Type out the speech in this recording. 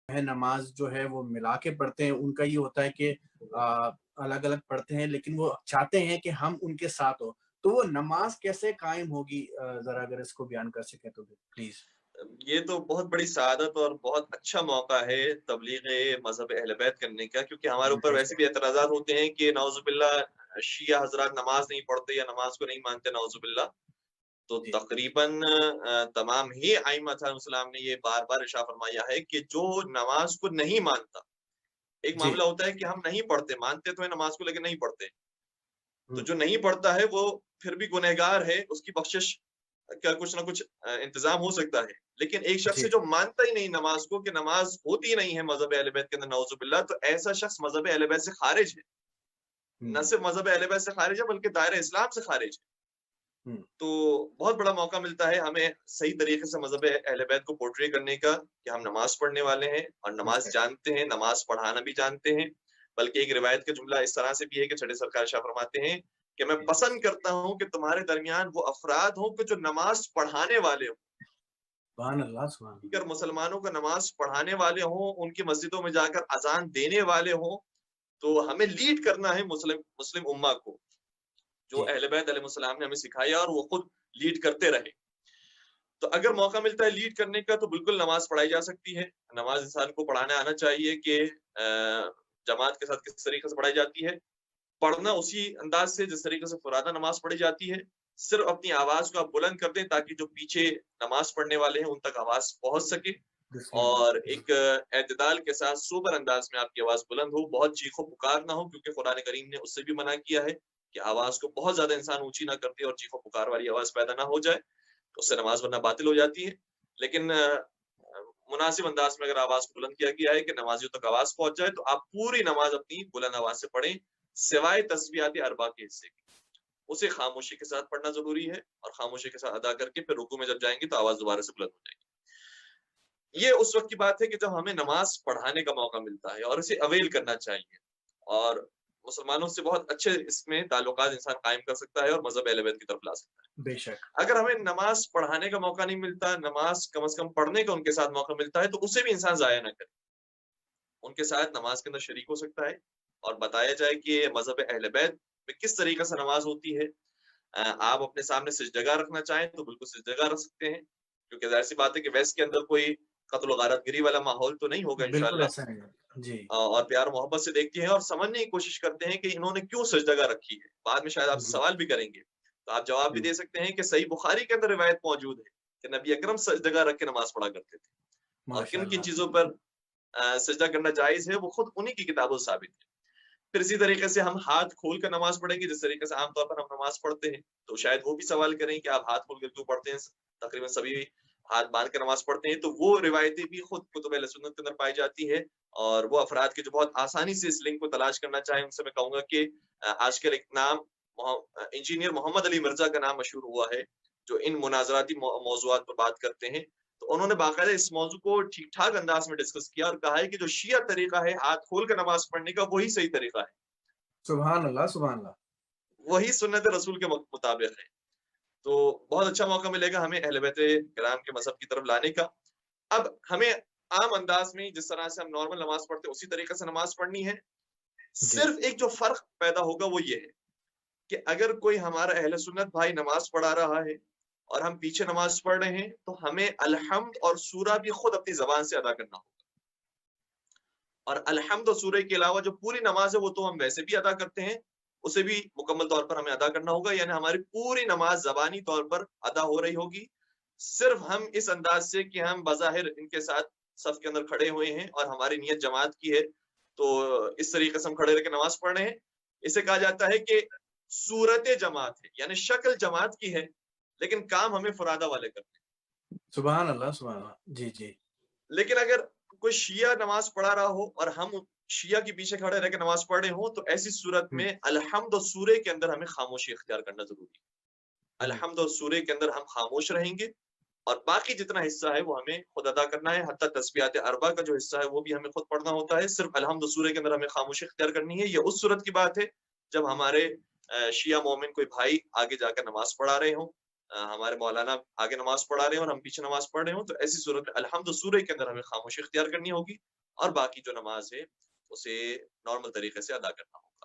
ہے نماز جو ہے وہ ملا کے پڑھتے ہیں، ان کا یہ ہوتا ہے کہ الگ الگ پڑھتے ہیں، لیکن وہ چاہتے ہیں کہ ہم ان کے ساتھ ہو، تو وہ نماز کیسے قائم ہوگی؟ ذرا اگر اس کو بیان کر سکیں تو پلیز۔ یہ تو بہت بڑی سعادت اور بہت اچھا موقع ہے تبلیغ مذہب اہل بیت کرنے کا، کیونکہ ہمارے اوپر بے ویسے شک، بھی اعتراضات ہوتے ہیں کہ نعوذ باللہ شیعہ حضرات نماز نہیں پڑھتے یا نماز کو نہیں مانتے، نعوذ باللہ۔ تو جی تقریباً تمام ہی ائمہ السلام نے یہ بار بار ارشاد فرمایا ہے کہ جو نماز کو نہیں مانتا، ایک جی معاملہ ہوتا ہے کہ ہم نہیں پڑھتے، مانتے تو ہے نماز کو لیکن نہیں پڑھتے، تو ہم، جو نہیں پڑھتا ہے وہ پھر بھی گنہگار ہے، اس کی بخشش کا کچھ نہ کچھ انتظام ہو سکتا ہے۔ لیکن ایک شخص جی ہے جو مانتا ہی نہیں نماز کو، کہ نماز ہوتی ہی نہیں ہے مذہب اہل بیت کے اندر، نعوذ باللہ، تو ایسا شخص مذہب اہل بیت سے خارج ہے۔ نہ ہم، صرف مذہب اہل بیت سے خارج ہے بلکہ دائرہ اسلام سے خارج ہے۔ ہم، تو بہت بڑا موقع ملتا ہے ہمیں صحیح طریقے سے مذہب اہل بیت کو پورٹری کرنے کا، کہ ہم نماز پڑھنے والے ہیں اور بے نماز شک، جانتے ہیں، نماز پڑھانا بھی جانتے ہیں۔ بلکہ ایک روایت کا جملہ اس طرح سے بھی ہے کہ چھٹے سرکار شاہ فرماتے ہیں کہ میں پسند کرتا ہوں کہ تمہارے درمیان وہ افراد ہوں کہ جو نماز پڑھانے والے ہوں۔ سبحان اللہ سبحان اللہ، اگر مسلمانوں کو نماز پڑھانے والے ہوں، ان کی مسجدوں میں جا کر اذان دینے والے ہوں، تو ہمیں لیڈ کرنا ہے مسلم امہ کو، جو جی اہل بیت علیہ السلام نے ہمیں سکھایا اور وہ خود لیڈ کرتے رہے۔ تو اگر موقع ملتا ہے لیڈ کرنے کا تو بالکل نماز پڑھائی جا سکتی ہے۔ نماز انسان کو پڑھانے آنا چاہیے کہ جماعت کے ساتھ کس طریقے سے پڑھائی جاتی ہے، پڑھنا اسی انداز سے جس طریقے سے فرادہ نماز پڑھی جاتی ہے۔ صرف اپنی آواز کو آپ بلند کر دیں تاکہ جو پیچھے نماز پڑھنے والے ہیں ان تک آواز پہنچ سکے، بسم اور اللہ جی ایک اعتدال کے ساتھ سوبر انداز میں آپ کی آواز بلند ہو، بہت چیخو پکار نہ ہو، کیونکہ قرآن کریم نے اس سے بھی منع کیا ہے کہ آواز کو بہت زیادہ انسان اونچی نہ کرتے اور چیخو پکار والی آواز پیدا نہ ہو جائے، تو اس سے نماز ورنہ باطل ہو جاتی ہے۔ لیکن مناسب انداز میں اگر آواز کو بلند کیا گیا ہے کہ نمازیوں تک آواز پہنچ جائے، تو آپ پوری نماز اپنی بلند آواز سے پڑھیں، سوائے تسبیحات اربع کے حصے کی، اسے خاموشی کے ساتھ پڑھنا ضروری ہے، اور خاموشی کے ساتھ ادا کر کے پھر رکوع میں جب جائیں گے تو آواز دوبارہ سے بلند ہو جائے گی۔ یہ اس وقت کی بات ہے کہ جب ہمیں نماز پڑھانے کا موقع ملتا ہے، اور اسے اویل کرنا چاہیے، اور مسلمانوں سے بہت اچھے اس میں تعلقات انسان قائم کر سکتا ہے اور مذہب اہل بیت کی طرف لا سکتا ہے۔ بے شک، اگر ہمیں نماز پڑھانے کا موقع نہیں ملتا، نماز کم از کم پڑھنے کا ان کے ساتھ موقع ملتا ہے، تو اسے بھی انسان ضائع نہ کرے، ان کے ساتھ نماز کے اندر شریک ہو سکتا ہے، اور بتایا جائے کہ مذہب اہل بیت میں کس طریقے سے نماز ہوتی ہے۔ آپ اپنے سامنے سجدگاہ رکھنا چاہیں تو بالکل سجدگاہ رکھ سکتے ہیں، کیونکہ ظاہر سی بات ہے کہ ویسٹ کے اندر کوئی قتل و غارت گری والا ماحول تو نہیں ہوگا بالکل انشاءاللہ، ایسا نہیں ہے جی اور پیار و محبت سے دیکھتے ہیں اور سمجھنے کی کوشش کرتے ہیں کہ انہوں نے کیوں سجدگاہ رکھی ہے۔ بعد میں شاید آپ سے جی سوال بھی کریں گے، تو آپ جواب بھی جی دے سکتے ہیں کہ صحیح بخاری کے اندر روایت موجود ہے کہ نبی اکرم سجدگاہ رکھ کے نماز پڑھا کرتے تھے، اور ماشاء کن کن اللہ چیزوں پر سجدہ کرنا جائز ہے وہ خود انہی کی کتابوں سے ثابت ہے۔ پھر اسی طریقے سے ہم ہاتھ کھول کر نماز پڑھیں گے، جس طریقے سے عام طور پر ہم نماز پڑھتے ہیں، تو شاید وہ بھی سوال کریں کہ آپ ہاتھ کھول کر کیوں پڑھتے ہیں، تقریباً سبھی ہاتھ باندھ کر نماز پڑھتے ہیں، تو وہ روایتیں بھی خود کتب اہل سنت کے اندر پائی جاتی ہے۔ اور وہ افراد کے جو بہت آسانی سے اس لنک کو تلاش کرنا چاہیں، ان سے میں کہوں گا کہ آج کل ایک نام انجینئر محمد علی مرزا کا نام مشہور ہوا ہے، جو ان مناظراتی موضوعات پر بات کرتے ہیں، تو انہوں نے باقاعدہ اس موضوع کو ٹھیک ٹھاک انداز میں ڈسکس کیا اور کہا ہے کہ جو شیعہ طریقہ ہے ہاتھ کھول کر نماز پڑھنے کا، وہی صحیح طریقہ ہے، سبحان اللہ سبحان اللہ وہی سنت رسول کے مطابق ہے۔ تو بہت اچھا موقع ملے گا ہمیں اہل بیت کرام کے مذہب کی طرف لانے کا۔ اب ہمیں عام انداز میں جس طرح سے ہم نارمل نماز پڑھتے ہیں اسی طریقے سے نماز پڑھنی ہے، جی صرف ایک جو فرق پیدا ہوگا وہ یہ ہے کہ اگر کوئی ہمارا اہل سنت بھائی نماز پڑھا رہا ہے اور ہم پیچھے نماز پڑھ رہے ہیں، تو ہمیں الحمد اور سورہ بھی خود اپنی زبان سے ادا کرنا ہوگا، اور الحمد اور سورہ کے علاوہ جو پوری نماز ہے وہ تو ہم ویسے بھی ادا کرتے ہیں، اسے بھی مکمل طور پر ہمیں ادا کرنا ہوگا، یعنی ہماری پوری نماز زبانی طور پر ادا ہو رہی ہوگی، صرف ہم اس انداز سے کہ ہم بظاہر ان کے ساتھ صف کے اندر کھڑے ہوئے ہیں اور ہماری نیت جماعت کی ہے، تو اس طریقے سے ہم کھڑے رہ کے نماز پڑھ رہے ہیں، اسے کہا جاتا ہے کہ صورت جماعت ہے، یعنی شکل جماعت کی ہے، لیکن کام ہمیں فرادہ والے کرتے ہیں۔ سبحان اللہ جی جی لیکن اگر کوئی شیعہ نماز پڑھا رہا ہو اور ہم شیعہ کے پیچھے کھڑے رہ کے نماز پڑھ رہے ہوں، تو ایسی صورت ہم، میں الحمد اور سورہ کے اندر ہمیں خاموشی اختیار کرنا ضروری ہے۔ ہم، الحمد اور سورہ کے اندر ہم خاموش رہیں گے، اور باقی جتنا حصہ ہے وہ ہمیں خود ادا کرنا ہے، حتیٰ تسبیحات اربع کا جو حصہ ہے وہ بھی ہمیں خود پڑھنا ہوتا ہے، صرف الحمد اور سورہ کے اندر ہمیں خاموشی اختیار کرنی ہے۔ یہ اس صورت کی بات ہے جب ہمارے شیعہ مومن کوئی بھائی آگے جا کر نماز پڑھا رہے ہوں، ہمارے مولانا آگے نماز پڑھا رہے ہوں اور ہم پیچھے نماز پڑھ رہے ہوں، تو ایسی صورت میں الحمد سورہ کے اندر ہمیں خاموشی اختیار کرنی ہوگی، اور باقی جو نماز ہے اسے نارمل طریقے سے ادا کرنا ہوگا.